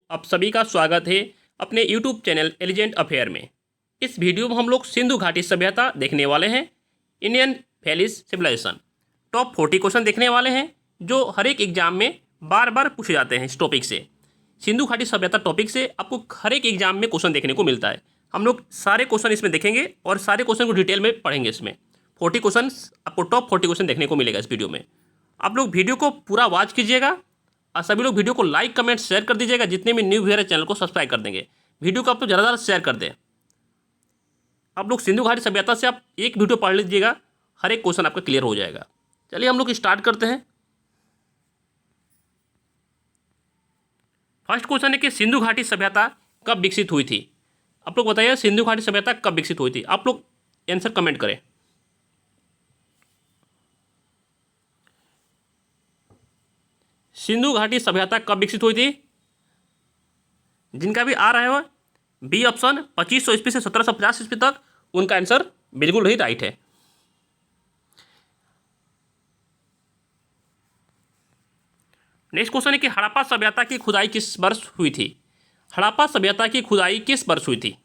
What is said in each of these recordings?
आप सभी का स्वागत है अपने YouTube चैनल एलिजेंट अफेयर में। इस वीडियो में हम लोग सिंधु घाटी सभ्यता देखने वाले हैं। Indian valleys civilisation top 40 question देखने वाले हैं जो हर एक एग्जाम में बार बार पूछे जाते हैं। इस टॉपिक से सिंधु घाटी सभ्यता टॉपिक से आपको हर एक एग्जाम में क्वेश्चन देखने को मिलता है। हम लोग सारे क्वेश्चन इसमें देखेंगे और सारे क्वेश्चन को डिटेल में पढ़ेंगे। इसमें 40 क्वेश्चन आपको टॉप 40 क्वेश्चन देखने को मिलेगा इस वीडियो में। आप लोग वीडियो को पूरा वॉच कीजिएगा और सभी लोग वीडियो को लाइक कमेंट शेयर कर दीजिएगा। जितने भी न्यू व्यूअर है चैनल को सब्सक्राइब कर देंगे। वीडियो को आप लोग ज़्यादा शेयर कर दें। आप लोग सिंधु घाटी सभ्यता से आप एक वीडियो पढ़ लीजिएगा, हर एक क्वेश्चन आपका क्लियर हो जाएगा। चलिए हम लोग स्टार्ट करते हैं। फर्स्ट क्वेश्चन है कि सिंधु घाटी सभ्यता कब विकसित हुई थी। आप लोग बताइए सिंधु घाटी सभ्यता कब विकसित हुई थी। आप लोग आंसर कमेंट करें। सिंधु घाटी सभ्यता कब विकसित हुई थी? जिनका भी आ रहा है वह बी ऑप्शन 2500 ईस्वी से 1750 ईस्वी तक, उनका आंसर बिल्कुल ही राइट है। नेक्स्ट क्वेश्चन है कि हड़प्पा सभ्यता की खुदाई किस वर्ष हुई थी। हड़प्पा सभ्यता की खुदाई किस वर्ष हुई थी?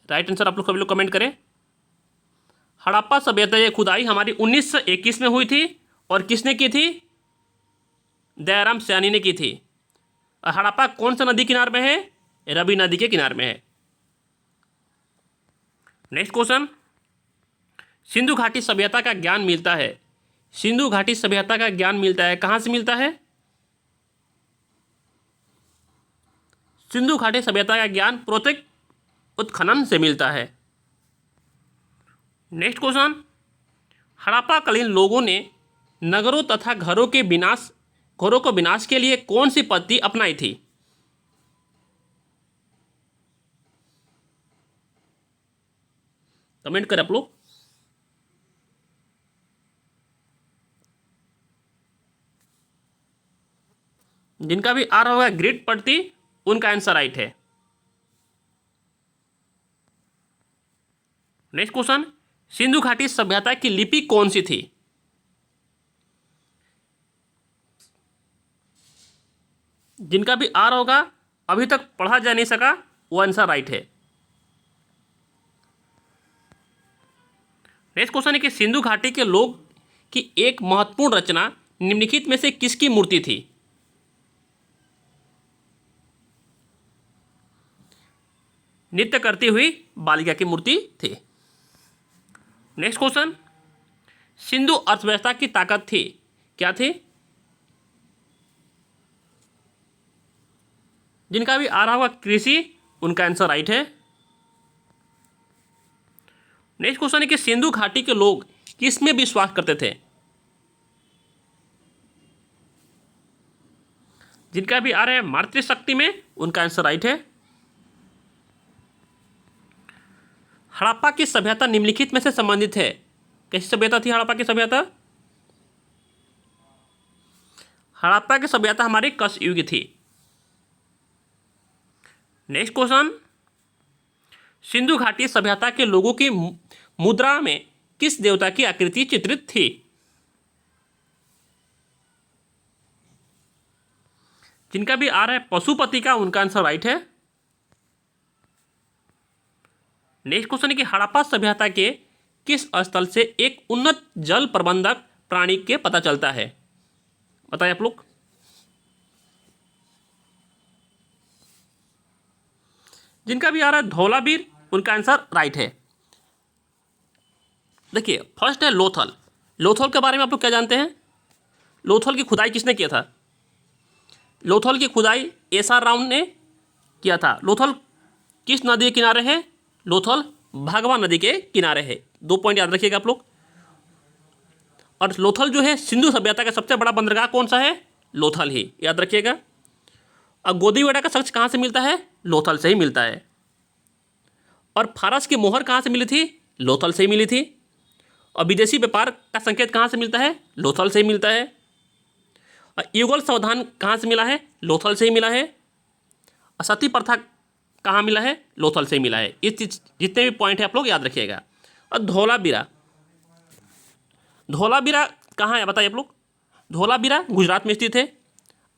राइट आंसर आप लोग सभी लोग कमेंट करें। हड़प्पा सभ्यता की खुदाई हमारी 1921 में हुई थी। और किसने की थी? दयाराम सयानी ने की थी। और हड़प्पा कौन सा नदी किनारे में है? रवि नदी के किनारे में है। नेक्स्ट क्वेश्चन, सिंधु घाटी सभ्यता का ज्ञान मिलता है। सिंधु घाटी सभ्यता का ज्ञान मिलता है, कहाँ से मिलता है? सिंधु घाटी सभ्यता का ज्ञान उत्खनन से मिलता है। नेक्स्ट क्वेश्चन, हड़प्पाकालीन लोगों ने नगरों तथा घरों को विनाश के लिए कौन सी पद्धति अपनाई थी? कमेंट करें आप लोग। जिनका भी आ रहा होगा ग्रिड पद्धति, उनका आंसर राइट है। नेक्स्ट क्वेश्चन, सिंधु घाटी सभ्यता की लिपि कौन सी थी? जिनका भी आ रहा होगा अभी तक पढ़ा जा नहीं सका, वो आंसर राइट है। नेक्स्ट क्वेश्चन है कि सिंधु घाटी के लोग की एक महत्वपूर्ण रचना निम्नलिखित में से किसकी मूर्ति थी? नृत्य करती हुई बालिका की मूर्ति थी। नेक्स्ट क्वेश्चन, सिंधु अर्थव्यवस्था की ताकत थी, क्या थी? जिनका भी आ रहा होगा कृषि, उनका आंसर राइट है। नेक्स्ट क्वेश्चन है कि सिंधु घाटी के लोग किस में विश्वास करते थे? जिनका भी आ रहा है मातृशक्ति में, उनका आंसर राइट है। हड़प्पा की सभ्यता निम्नलिखित में से संबंधित है, कैसी सभ्यता थी हड़प्पा की सभ्यता? हड़प्पा की सभ्यता हमारी कश युग थी। नेक्स्ट क्वेश्चन, सिंधु घाटी सभ्यता के लोगों की मुद्रा में किस देवता की आकृति चित्रित थी? जिनका भी आ रहा है पशुपति का, उनका आंसर राइट है। नेक्स्ट क्वेश्चन है कि हड़प्पा सभ्यता के किस स्थल से एक उन्नत जल प्रबंधक प्राणी के पता चलता है? बताइए आप लोग। जिनका भी आ रहा है धौलावीर, उनका आंसर राइट है। देखिए फर्स्ट है लोथल। लोथल के बारे में आप लोग क्या जानते हैं? लोथल की खुदाई किसने किया था? लोथल की खुदाई एस.आर. राव ने किया था। लोथल किस नदी के किनारे है? लोथल भागवा नदी के किनारे है। 2 पॉइंट याद रखिएगा आप लोग। और लोथल जो है सिंधु सभ्यता का सबसे बड़ा बंदरगाह कौन सा है? लोथल ही, याद रखिएगा। और गोदीवाड़ा का शख्स कहाँ से मिलता है? लोथल से ही मिलता है। और फारस की मोहर कहाँ से मिली थी? लोथल से ही मिली थी। और विदेशी व्यापार का संकेत कहाँ से मिलता है? लोथल से ही मिलता है। और युगल सावधान कहाँ से मिला है? लोथल से ही मिला है। और सती प्रथा कहाँ मिला है? लोथल से ही मिला है। इस जितने भी पॉइंट है आप लोग याद रखिएगा। और धौलावीरा, धौलावीरा कहाँ है बताइए आप लोग। धौलावीरा गुजरात में स्थित है।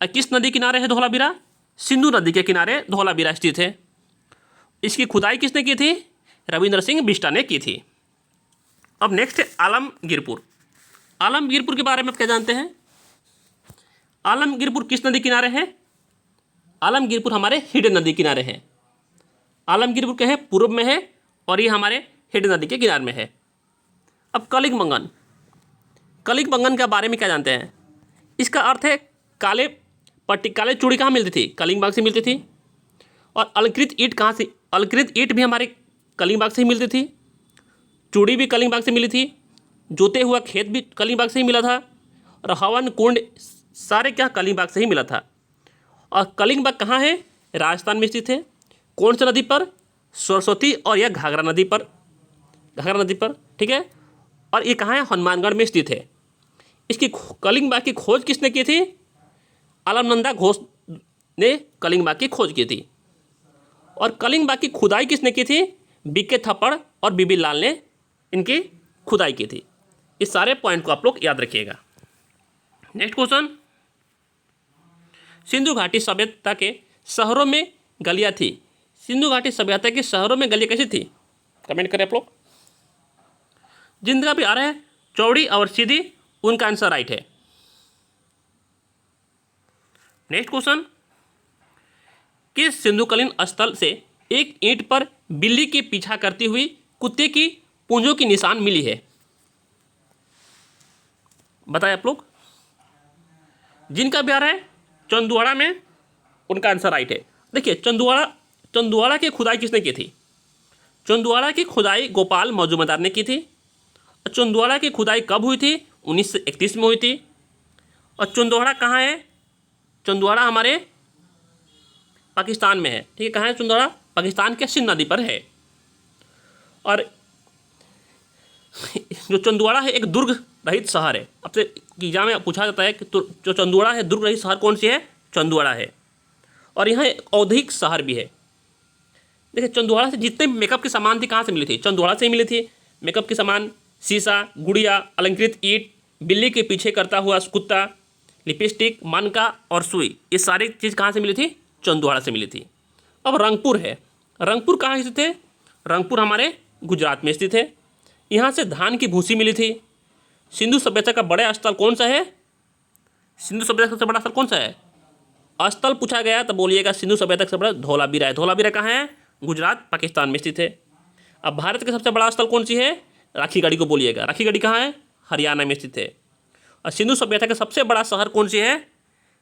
किस नदी किनारे है धौलावीरा? सिंधु नदी के किनारे धौलावीरा स्थित है। इसकी खुदाई किसने की थी? रविंद्र सिंह बिष्टा ने की थी। अब नेक्स्ट है आलमगीरपुर। आलमगीरपुर के बारे में आप क्या जानते हैं? आलमगीरपुर किस नदी किनारे है? आलमगीरपुर हमारे हिडन नदी किनारे है। आलमगीरपुर क्या है? पूर्व में है और ये हमारे हिडन नदी के किनारे में है। अब कलिंगमंगन, कलिंगमंगन के बारे में क्या जानते हैं? इसका अर्थ है काले पट्टी, काले चूड़ी कहाँ मिलती थी? कलिंगबाग से मिलती थी। और अलंकृत ईंट कहाँ से? अलंकृत ईंट भी हमारे कलिंगबाग से ही मिलती थी। चूड़ी भी कलिंगबाग से मिली थी। जोते हुआ खेत भी कलिंगबाग से ही मिला था। और हवन कुंड सारे क्या कलिंगबाग से ही मिला था। और कलिंगबाग कहाँ है? राजस्थान में स्थित है। कौन सी नदी पर? सरस्वती और यह घाघरा नदी पर, घाघरा नदी पर, ठीक है। और ये कहाँ है? हनुमानगढ़ में स्थित है। इसकी कलिंगबाग की खोज किसने की थी? अलमनंदा घोष ने कलिंगबाग की खोज की थी। और कलिंगबाग की खुदाई किसने की थी? बीके थप्पड़ और बीबी लाल ने इनकी खुदाई की थी। इस सारे पॉइंट को आप लोग याद रखिएगा। नेक्स्ट क्वेश्चन, सिंधु घाटी सभ्यता के शहरों में गलियां थी। सिंधु घाटी सभ्यता के शहरों में गलियां कैसी थी? कमेंट करें आप लोग। जिनका भी आ रहा है चौड़ी और सीधी, उनका आंसर राइट है। नेक्स्ट क्वेश्चन, किस सिंधुकालीन स्थल से एक ईंट पर बिल्ली के पीछा करती हुई कुत्ते की पूंछों की निशान मिली है? बताएं आप लोग। जिनका भी आ रहा है चंदुआड़ा में, उनका आंसर राइट है। देखिए चंदुआड़ा की खुदाई किसने की थी? चंदुआड़ा की खुदाई गोपाल मजूमदार ने की थी। और चंदुआड़ा की खुदाई कब हुई थी? 1931 में हुई थी। और चंदुआड़ा कहाँ है? चंदुआड़ा हमारे पाकिस्तान में है, ठीक है। कहाँ है चंदुआड़ा? पाकिस्तान के सिंध नदी पर है। और जो चंदुआड़ा है एक दुर्ग रहित शहर है। आपसे एग्जाम में पूछा जाता है कि तो जो चंदुआड़ा है दुर्ग रहित शहर कौन सी है? चंदुआड़ा है। और यहाँ एक औद्योगिक शहर भी है। देखिए चंदुआड़ा से जितने मेकअप के सामान थी कहाँ से मिली थी? चंदुआड़ा से ही मिली थी। मेकअप के सामान, शीशा, गुड़िया, अलंकृत ईंट, बिल्ली के पीछे करता हुआ कुत्ता, लिपस्टिक, मनका और सुई, ये सारी चीज़ कहाँ से मिली थी? चंदुआड़ा से मिली थी। अब रंगपुर है। रंगपुर कहाँ स्थित है? रंगपुर हमारे गुजरात में स्थित है। यहाँ से धान की भूसी मिली थी। सिंधु सभ्यता का बड़ा स्थल कौन सा है? सिंधु सभ्यता का सबसे बड़ा स्थल कौन सा है? स्थल पूछा गया तो बोलिएगा सिंधु सभ्यता का सबसे बड़ा धौलावीरा है। धौलावीरा कहाँ है? गुजरात, पाकिस्तान में स्थित है। अब भारत का सबसे बड़ा स्थल कौन सी है? राखीगढ़ी को बोलिएगा। राखीगढ़ी कहाँ है? हरियाणा में स्थित है। और सिंधु सभ्यता का सबसे बड़ा शहर कौन सी है?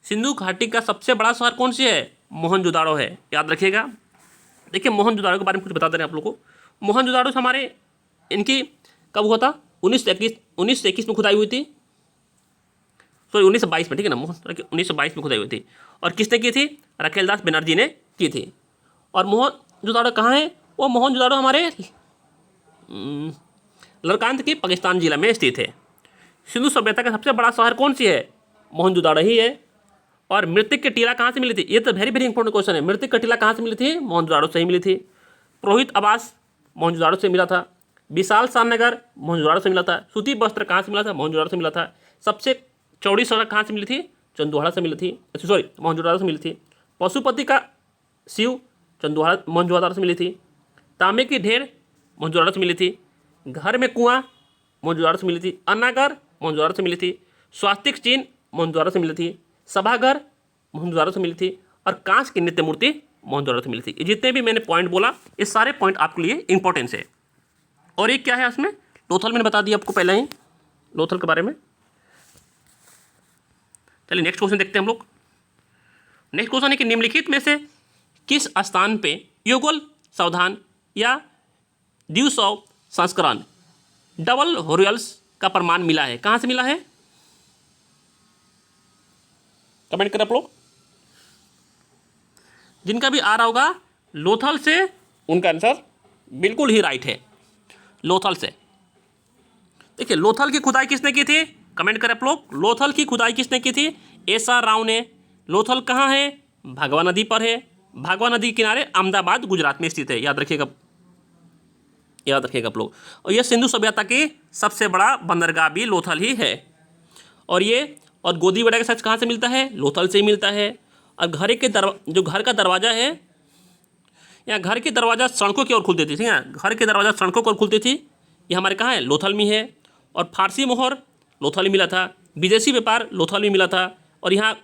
सिंधु घाटी का सबसे बड़ा शहर कौन सी है? मोहनजोदाड़ो है, याद रखिएगा। देखिए मोहनजोदाड़ो के बारे में कुछ बता दे रहे हैं आप लोगों को। मोहनजोदाड़ो हमारे इनकी कब हुआ था? 1921 में खुदाई हुई थी। सॉरी 1922 में, ठीक है ना। 1922 में खुदाई हुई थी। और किसने की थी? रखेलदास बनर्जी ने की थी। और मोहनजोदाड़ो कहाँ है? वो मोहनजोदाड़ो हमारे लरकांत के पाकिस्तान जिला में स्थित है। सिंधु सभ्यता का सबसे बड़ा शहर कौन सी है? मोहनजोदाड़ो ही है। और मृतक की टीला कहाँ से मिली थी? ये तो वेरी वेरी इंपॉर्टेंट क्वेश्चन है। मृतक की टीला कहाँ से मिली थी? मोहनजोदाड़ो से ही मिली थी। पुरोहित आवास मोहनजोदाड़ो से मिला था। विशाल सानगर मोहनजोदाड़ो से मिला था। सूती वस्त्र कहाँ से मिला था? मोहनजोदाड़ो से मिला था। सबसे चौड़ी सड़क कहाँ से मिली थी? चंदुआड़ा से मिली थी, सॉरी मोहनजोदाड़ो से मिली थी। पशुपति का शिव मोहनजोदाड़ो से मिली थी। तांबे की ढेर मोहनजोदाड़ो से मिली थी। घर में कुआं मोहनजोदाड़ो से मिली थी। अन्नागार मोहनजोदाड़ो से मिली थी। स्वास्तिक चिन्ह मोहनजोदाड़ो से मिली थी। सभागार मोहनजोदाड़ो से मिली थी। और कांच की नित्य मूर्ति मोहनजोदाड़ो से मिली थी। ये जितने भी मैंने पॉइंट बोला, ये सारे पॉइंट आपके लिए इंपॉर्टेंस है। और एक क्या है इसमें? लोथल मैंने बता दिया आपको पहले ही, लोथल के बारे में। चलिए नेक्स्ट क्वेश्चन देखते हैं हम लोग। नेक्स्ट क्वेश्चन है कि निम्नलिखित में से किस स्थान पे युगल सावधान या द्विसव संस्करण डबल होरियल्स का प्रमाण मिला है? कहाँ से मिला है? कमेंट करें आप लोग। जिनका भी आ रहा होगा लोथल से, उनका आंसर बिल्कुल ही राइट है, लोथल से। देखिए लोथल की खुदाई किसने की थी? कमेंट करें आप लोग। लोथल की खुदाई किसने की थी? एसआर राव ने। लोथल कहाँ है? भगवा नदी पर है। भगवा नदी के किनारे अहमदाबाद गुजरात में स्थित है, याद रखिएगा, याद रखिएगा आप लोग। और यह सिंधु सभ्यता की सबसे बड़ा बंदरगाह भी लोथल ही है। और ये और गोदी वड़ा का साइज कहाँ से मिलता है? लोथल से ही मिलता है। और जो घर का दरवाज़ा है या घर के दरवाज़ा सड़कों की ओर खुलती थी, ठीक है, घर के दरवाज़ा सड़कों की ओर खुलती थी, ये हमारे कहाँ है? लोथल में है। और फारसी मोहर लोथल में मिला था, विदेशी व्यापार लोथल में मिला था, और यहाँ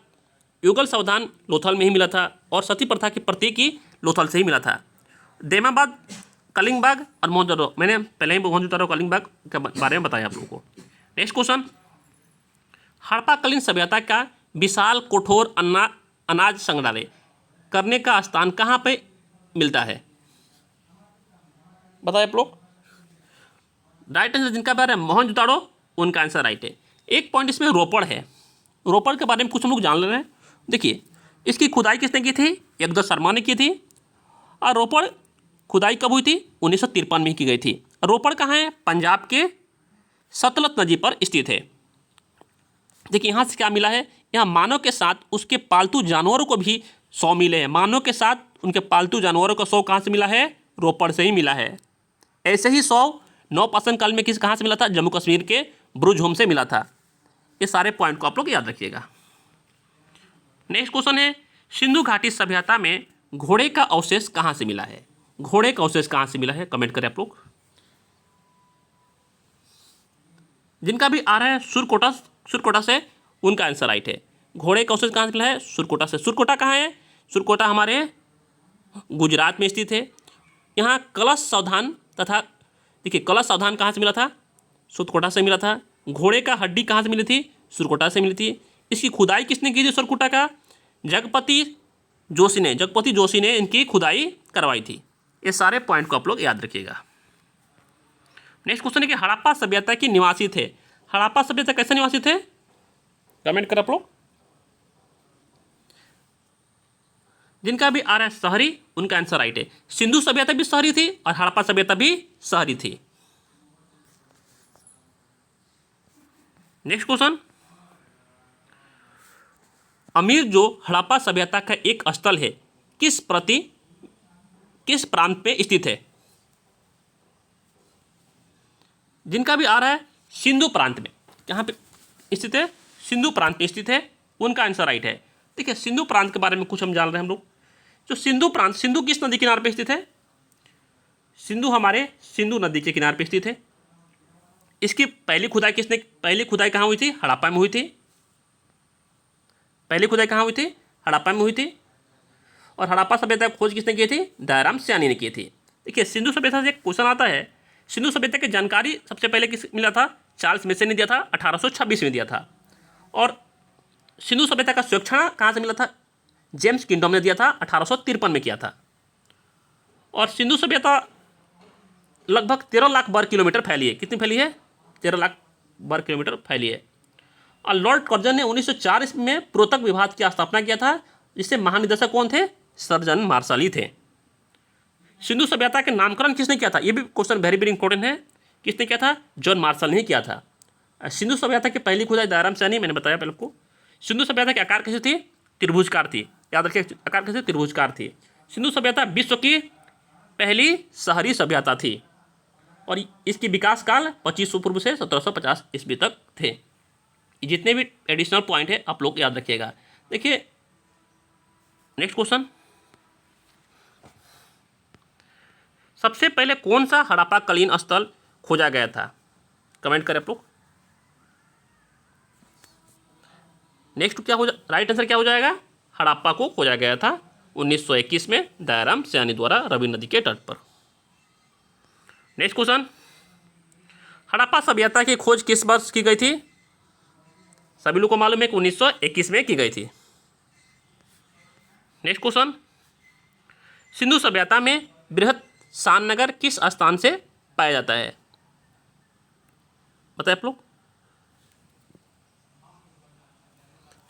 युगल सावधान लोथल में ही मिला था, और सती प्रथा की प्रतीक ही लोथल से ही मिला था। दैमाबाद, कलिंगबाग और मोहनजोदड़ो, मैंने पहले ही मोहनजोदड़ो कलिंगबाग के बारे में बताया आप लोगों को। नेक्स्ट क्वेश्चन, हड़प्पाकालीन सभ्यता का विशाल कठोर अनाज संग्रहालय करने का स्थान कहाँ पे मिलता है? बताए आप लोग। राइट आंसर जिनका बारे में मोहनजोदड़ो, उनका आंसर राइट है। एक पॉइंट इसमें रोपड़ है, रोपड़ के बारे में कुछ हम लोग जान ले रहे हैं। देखिए, इसकी खुदाई किसने की थी? एकदम शर्मा ने की थी। और रोपड़ खुदाई कब हुई थी? 1953 में की गई थी। रोपड़ कहाँ है? पंजाब के सतलज नदी पर स्थित है। देखिए, यहाँ से क्या मिला है? यहाँ मानव के साथ उसके पालतू जानवरों को भी 100 मिले हैं। मानव के साथ उनके पालतू जानवरों को 100 कहाँ से मिला है? रोपड़ से ही मिला है। ऐसे ही 100 नवपाषाण काल में कहाँ से मिला था? जम्मू कश्मीर के ब्रुज होम से मिला था। ये सारे पॉइंट को आप लोग याद रखिएगा। नेक्स्ट क्वेश्चन है, सिंधु घाटी सभ्यता में घोड़े का अवशेष कहाँ से मिला है? घोड़े का अवशेष कहाँ से मिला है? कमेंट करें आप लोग। जिनका भी आ रहा है सुरकोटा से, उनका आंसर राइट है। घोड़े का अवशेष कहाँ से मिला है? सुरकोटा से। सुरकोटा कहाँ है? सुरकोटा हमारे गुजरात में स्थित है। यहाँ कलश सावधान तथा, देखिए, कलश सावधान कहाँ से मिला था? सुरकोटा से मिला था। घोड़े का हड्डी कहाँ से मिली थी? सुरकोटा से मिली थी। इसकी खुदाई किसने की थी? सुरकोटा का जगपति जोशी ने इनकी खुदाई करवाई थी। ये सारे पॉइंट को आप लोग याद रखिएगा। नेक्स्ट क्वेश्चन है कि हड़प्पा सभ्यता के निवासी थे। हड़प्पा सभ्यता कैसे निवासी थे? कमेंट कर आप लोग। जिनका भी आ रहा है शहरी, उनका आंसर राइट है। सिंधु सभ्यता भी शहरी थी और हड़प्पा सभ्यता भी शहरी थी। नेक्स्ट क्वेश्चन, अमीर जो हड़प्पा सभ्यता का एक स्थल है, किस प्रांत पे स्थित है? जिनका भी आ रहा है सिंधु प्रांत में, कहाँ पे स्थित है? सिंधु प्रांत में स्थित है, उनका आंसर राइट है। देखिए, सिंधु प्रांत के बारे में कुछ हम जान रहे हैं हम लोग। जो सिंधु प्रांत, सिंधु किस नदी किनारे पे स्थित है? सिंधु हमारे सिंधु नदी के किनारे पे स्थित है। इसकी पहली खुदाई कहाँ हुई थी? हड़प्पा में हुई थी। पहली खुदाई कहाँ हुई थी? हड़प्पा में हुई थी। और हड़प्पा सभ्यता की खोज किसने की थी? दयाराम सयानी ने की थी। देखिए, सिंधु सभ्यता से एक क्वेश्चन आता है, सिंधु सभ्यता की जानकारी सबसे पहले किस मिला था? चार्ल्स मेसन ने दिया था, 1826 में दिया था। और सिंधु सभ्यता का सर्वेक्षण कहाँ से मिला था? जेम्स किंगडम ने दिया था, 1853 में किया था। और सिंधु सभ्यता लगभग 13 लाख वर्ग किलोमीटर फैली है। कितनी फैली है? 13 लाख वर्ग किलोमीटर फैली है। और लॉर्ड कर्जन ने 1904 में पुरातत्व विभाग की स्थापना किया था, जिससे महानिदेशक कौन थे? सर जॉन मार्शल ही थे। सिंधु सभ्यता के नामकरण किसने किया था? ये भी क्वेश्चन वेरी वेरी इंपॉर्टेंट है। किसने किया था? जॉन मार्शल ने किया था। सिंधु सभ्यता की पहली खुदाई दयाराम सयानी, मैंने बताया पहले आपको। सिंधु सभ्यता के आकार कैसे थी? त्रिभुजकार थी। याद रखिए, आकार कैसे? त्रिभुजकार थी। सिंधु सभ्यता विश्व की पहली शहरी सभ्यता थी और इसकी विकास काल 2500 पूर्व से 1750 ईस्वी तक थे। जितने भी एडिशनल पॉइंट है आप लोग याद रखिएगा। देखिए, नेक्स्ट क्वेश्चन, सबसे पहले कौन सा हड़प्पाकालीन स्थल खोजा गया था? कमेंट करें आप लोग। नेक्स्ट क्या हो राइट आंसर क्या हो जाएगा? हड़प्पा को खोजा गया था 1921 में दयाराम सयानी द्वारा रवि नदी के तट पर। नेक्स्ट क्वेश्चन, हड़प्पा सभ्यता की खोज किस वर्ष की गई थी? सभी लोग को मालूम है कि 1921 में की गई थी। नेक्स्ट क्वेश्चन, सिंधु सभ्यता में बृहत शाननगर किस स्थान से पाया जाता है? बताए आप लोग।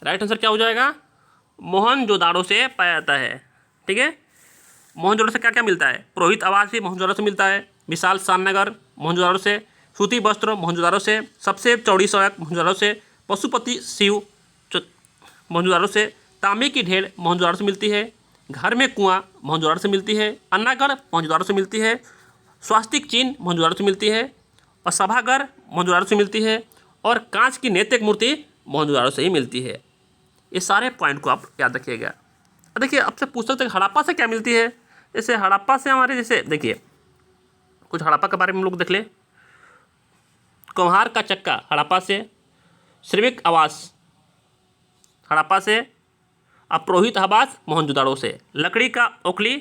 राइट आंसर क्या हो जाएगा? मोहनजोदाड़ो से पाया जाता है। ठीक है, मोहनजोदाड़ो से क्या क्या मिलता है? पुरोहित आवास भी मोहनजोदाड़ो से मिलता है, विशाल शाननगर मोहनजोदाड़ो से, सूती वस्त्र मोहनजोदाड़ो से, सबसे चौड़ी सड़क मोहनजोदाड़ो से, पशुपति शिव मोहनजोदाड़ो से, तांबे की ढेर मोहनजोदाड़ो से मिलती है, घर में कुआं मोहनजोदाड़ो से मिलती है, अन्नागढ़ मोहनजोदाड़ो से मिलती है, स्वास्तिक चिन्ह मोहनजोदाड़ो से मिलती है, और सभागार मोहनजोदाड़ो से मिलती है, और कांच की नैतिक मूर्ति मोहनजोदाड़ो से ही मिलती है। ये सारे पॉइंट को आप याद रखिएगा। देखिए आपसे पूछ सकते हैं हड़प्पा से क्या मिलती है। जैसे हड़प्पा से हमारे जैसे देखिए कुछ हड़प्पा के बारे में हम लोग देख ले। कुम्हार का चक्का हड़प्पा से, श्रमिक आवास हड़प्पा से, अपुरोहित आवास मोहनजोदाड़ो से, लकड़ी का ओखली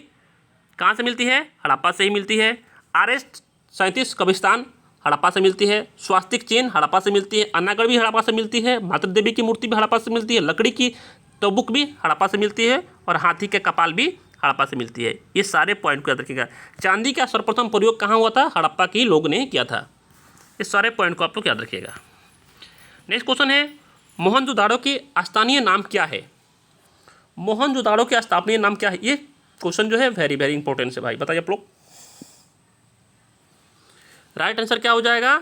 कहाँ से मिलती है, हड़प्पा से ही मिलती है। RS-37 कब्रिस्तान हड़प्पा से मिलती है। स्वास्तिक चिन्ह हड़प्पा से मिलती है। अन्नागढ़ भी हड़प्पा से मिलती है। मातृ देवी की मूर्ति भी हड़प्पा से मिलती है। लकड़ी की टोबुक भी हड़प्पा से मिलती है और हाथी के कपाल भी हड़प्पा से मिलती है। ये सारे पॉइंट को याद रखिएगा। चांदी का सर्वप्रथम प्रयोग कहाँ हुआ था, हड़प्पा के लोग ने किया था। ये सारे पॉइंट को आप लोग याद रखिएगा। नेक्स्ट क्वेश्चन है मोहनजोदाड़ो की स्थानीय नाम क्या है। मोहनजोदाड़ो के स्थानीय नाम क्या है। ये क्वेश्चन जो है वेरी वेरी इंपॉर्टेंट है भाई, बताइए आप लोग। राइट आंसर क्या हो जाएगा,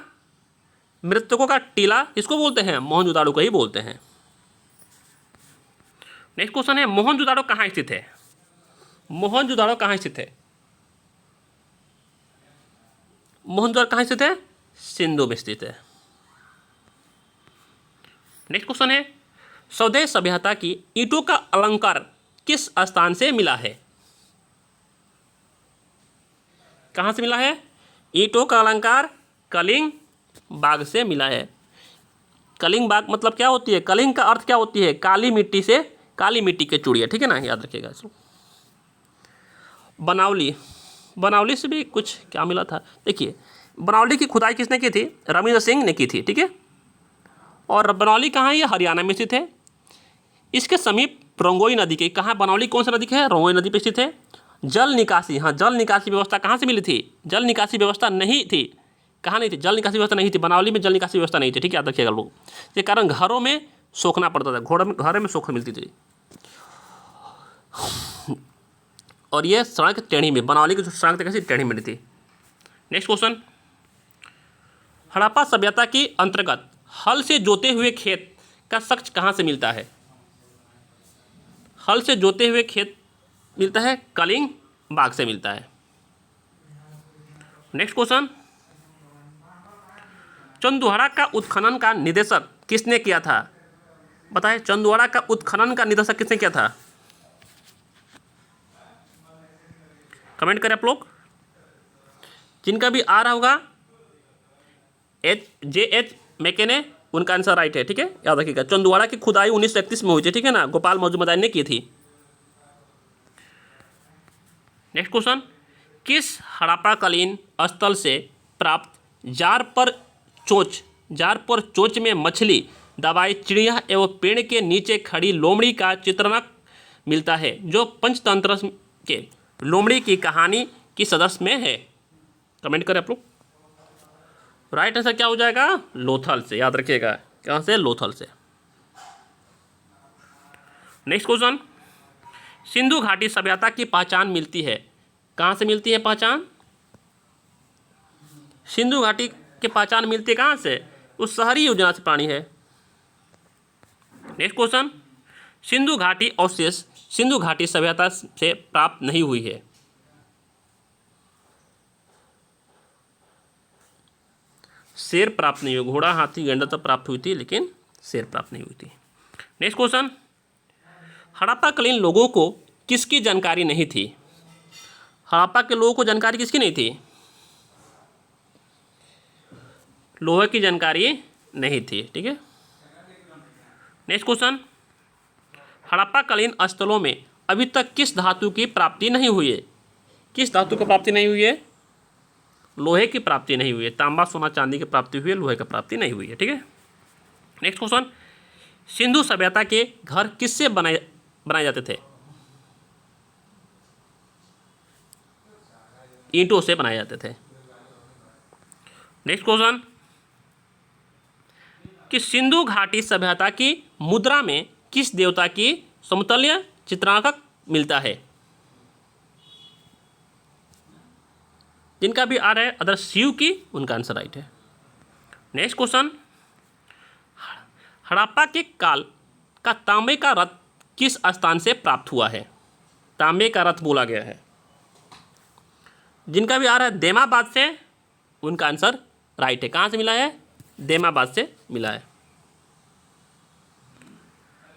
मृतकों का टीला इसको बोलते हैं, मोहनजोदाड़ो को ही बोलते हैं। नेक्स्ट क्वेश्चन है मोहनजोदाड़ो कहाँ स्थित है। मोहनजोदाड़ो कहाँ स्थित है। मोहनजोदाड़ो कहाँ स्थित है, सिंधु में स्थित है। नेक्स्ट क्वेश्चन है स्वदेश सभ्यता की ईंटों का अलंकार किस स्थान से मिला है। कहाँ से मिला है, ईंटों का अलंकार कलिंग बाग से मिला है। कलिंग बाग मतलब क्या होती है, कलिंग का अर्थ क्या होती है, काली मिट्टी से, काली मिट्टी के चूड़िया, ठीक है ना, याद रखिएगा इसको। बनावली, बनावली से भी कुछ क्या मिला था। देखिए बनावली की खुदाई किसने की थी, रविंद्र सिंह ने की थी, ठीक है। और बनावली कहाँ है, ये हरियाणा में स्थित है। इसके समीप रंगोई नदी के, कहाँ बनावली कौन सी नदी के है, रंगोई नदी पर स्थित है। जल निकासी, हाँ जल निकासी व्यवस्था कहाँ से मिली थी, जल निकासी व्यवस्था नहीं थी, कहाँ नहीं थी, जल निकासी व्यवस्था नहीं थी, बनावली में जल निकासी व्यवस्था नहीं थी, ठीक है, याद रखिएगा लोग। इसके कारण घरों में सोखना पड़ता था, घरों में सोख मिलती थी। और ये सड़क टेढ़ी में, बनावली की जो सड़क कैसी टेढ़ी मिली थी। नेक्स्ट क्वेश्चन, हड़प्पा सभ्यता की अंतर्गत हल से जोते हुए खेत का साक्ष्य कहाँ से मिलता है। हल से जोते हुए खेत मिलता है, कलिंग बाग से मिलता है। नेक्स्ट क्वेश्चन, चंदुहरा का उत्खनन का निर्देशक किसने किया था। बताएं, चंदुहरा का उत्खनन का निर्देशक किसने किया था, कमेंट करें आप लोग। जिनका भी आ रहा होगा JH मैकेने, उनका आंसर राइट है, ठीक है, याद रखिएगा। चंदुहरा की खुदाई 1931 में हुई थी, ठीक है ना, गोपाल मजुमदार ने की थी। नेक्स्ट क्वेश्चन, किस हड़प्पाकालीन स्थल से प्राप्त जार पर चोंच में मछली, दवाई, चिड़िया एवं पेड़ के नीचे खड़ी लोमड़ी का चित्रणक मिलता है, जो पंचतंत्र के लोमड़ी की कहानी की सदस्य में है। कमेंट करें आप लोग। राइट आंसर क्या हो जाएगा, लोथल से, याद रखिएगा, कहाँ से, लोथल से। नेक्स्ट क्वेश्चन, सिंधु घाटी सभ्यता की पहचान मिलती है, कहाँ से मिलती है पहचान, सिंधु घाटी की पहचान मिलती है कहाँ से, उस शहरी योजना से प्राणी है। नेक्स्ट क्वेश्चन, सिंधु घाटी अवशेष सिंधु घाटी सभ्यता से प्राप्त नहीं हुई है। शेर प्राप्त नहीं हुई, घोड़ा, हाथी, गैंडा तो प्राप्त हुई थी, लेकिन शेर प्राप्त नहीं हुई थी। नेक्स्ट क्वेश्चन, हड़प्पाकालीन लोगों को किसकी जानकारी नहीं थी। हड़प्पा के लोगों को जानकारी किसकी नहीं थी, लोहे की जानकारी नहीं थी, ठीक है। नेक्स्ट क्वेश्चन, हड़प्पाकालीन स्थलों में अभी तक किस धातु की प्राप्ति नहीं हुई है। किस धातु की प्राप्ति नहीं हुई है, लोहे की प्राप्ति नहीं हुई है। तांबा, सोना, चांदी की प्राप्ति हुई है, लोहे की प्राप्ति नहीं हुई है, ठीक है। नेक्स्ट क्वेश्चन, सिंधु सभ्यता के घर किससे बनाए जाते थे, ईंटों से बनाए जाते थे। नेक्स्ट क्वेश्चन, कि सिंधु घाटी सभ्यता की मुद्रा में किस देवता की समतुल्य चित्रांकन मिलता है। जिनका भी आ रहा है अदर शिव की, उनका आंसर राइट है। नेक्स्ट क्वेश्चन, हड़प्पा के काल का तांबे का रथ किस स्थान से प्राप्त हुआ है। तांबे का रथ बोला गया है। जिनका भी आ रहा है देमाबाद से, उनका आंसर राइट है। कहाँ से मिला है, देमाबाद से मिला है।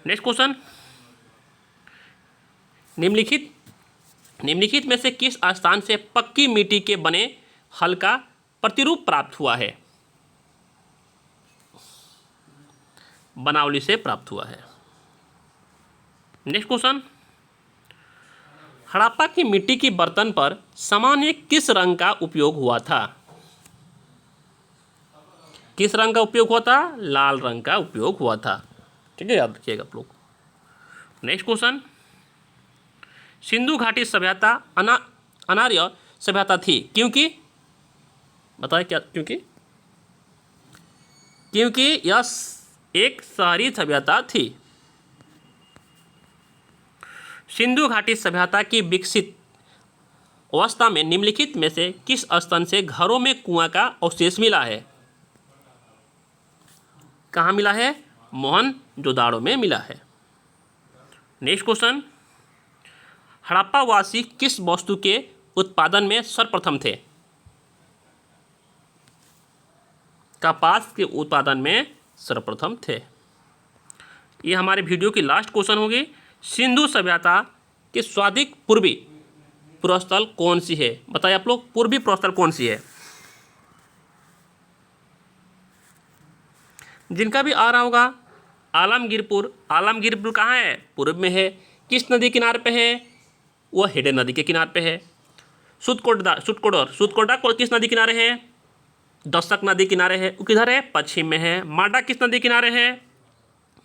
नेक्स्ट क्वेश्चन, निम्नलिखित में से किस स्थान से पक्की मिट्टी के बने हल का प्रतिरूप प्राप्त हुआ है? बनावली से प्राप्त हुआ है। नेक्स्ट क्वेश्चन, हड़प्पा की मिट्टी की बर्तन पर सामान्य किस रंग का उपयोग हुआ था? किस रंग का उपयोग हुआ था? लाल रंग का उपयोग हुआ था। ठीक है, याद रखिएगा आप लोग। नेक्स्ट क्वेश्चन, सिंधु घाटी सभ्यता अनार्य सभ्यता थी क्योंकि, बताएं क्या? क्योंकि यह एक शहरी सभ्यता थी। सिंधु घाटी सभ्यता की विकसित अवस्था में निम्नलिखित में से किस स्थल से घरों में कुआं का अवशेष मिला है? कहाँ मिला है? मोहनजोदाड़ो में मिला है। नेक्स्ट क्वेश्चन, हड़प्पावासी किस वस्तु के उत्पादन में सर्वप्रथम थे? कपास के उत्पादन में सर्वप्रथम थे। ये हमारे वीडियो की लास्ट क्वेश्चन होगी। सिंधु सभ्यता के सर्वाधिक पूर्वी पुरस्थल कौन सी है? बताइए आप लोग, पूर्वी पुरस्थल कौन सी है? जिनका भी आ रहा होगा, आलमगीरपुर। आलमगीरपुर कहाँ है? पूर्व में है। किस नदी किनारे पे है? वो हिडन नदी के किनारे पे है। सुतकोटा किस नदी किनारे है? दशक नदी किनारे है। वो किधर है? पश्चिम में है। माडा किस नदी किनारे है?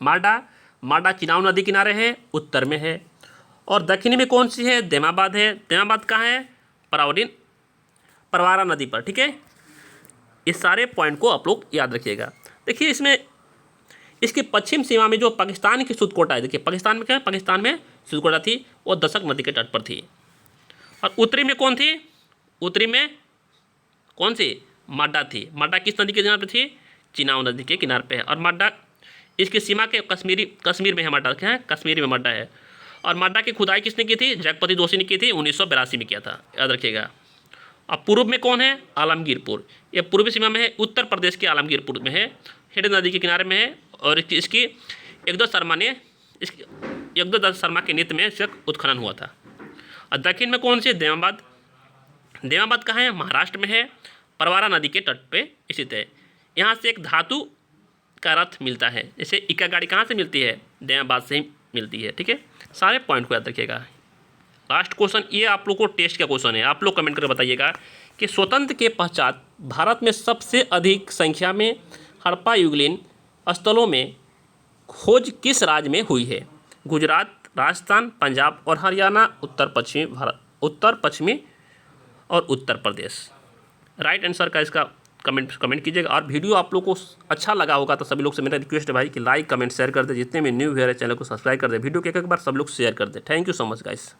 माडा चिनाव नदी किनारे है, उत्तर में है। और दक्षिणी में कौन सी है? देमाबाद है। देमाबाद कहाँ है? परवारा नदी पर। ठीक है, इस सारे पॉइंट को आप लोग याद रखिएगा। देखिए, इसमें इसके पश्चिम सीमा में जो पाकिस्तान की सुतकोटा है, देखिए पाकिस्तान में क्या है? पाकिस्तान में सुतकोटा थी, वो दशक नदी के तट पर थी। और उत्तरी में कौन थी? उत्तरी में कौन सी? माडा थी। माडा किस नदी के किनारे पर थी? चिनाव नदी के किनारे पे है। और माडा इसकी सीमा के कश्मीर में है। माडा क्या है? कश्मीर में माडा है। और माडा की खुदाई किसने की थी? जगपति जोशी ने की थी, 1982 में किया था, याद रखिएगा। अब पूर्व में कौन है? आलमगीरपुर। ये पूर्वी सीमा में है, उत्तर प्रदेश के आलमगीरपुर में है, हिडन नदी के किनारे में है। और इसकी एकदो दत्त शर्मा के नेतृत्व में इसका उत्खनन हुआ था। और दक्षिण में कौन सी? देमाबाद। देमाबाद कहाँ है? महाराष्ट्र में है, परवारा नदी के तट पे स्थित है। यहाँ से एक धातु का रथ मिलता है। जैसे इक्का गाड़ी कहाँ से मिलती है? देमाबाद से ही मिलती है। ठीक है, सारे पॉइंट को याद रखिएगा। लास्ट क्वेश्चन, ये आप लोग को टेस्ट का क्वेश्चन है। आप लोग कमेंट करके बताइएगा कि स्वतंत्र के पश्चात भारत में सबसे अधिक संख्या में हड़प्पा युगलीन स्थलों में खोज किस राज्य में हुई है? गुजरात, राजस्थान, पंजाब और हरियाणा, उत्तर पश्चिमी और उत्तर प्रदेश। राइट आंसर का इसका कमेंट कीजिएगा। और वीडियो आप लोग को अच्छा लगा होगा तो सभी लोग से मेरा रिक्वेस्ट है भाई कि लाइक, कमेंट, शेयर कर दे। जितने भी न्यू व्यूअर है चैनल को सब्सक्राइब कर दे। वीडियो के एक बार सब लोग शेयर कर दे। Thank you so much guys.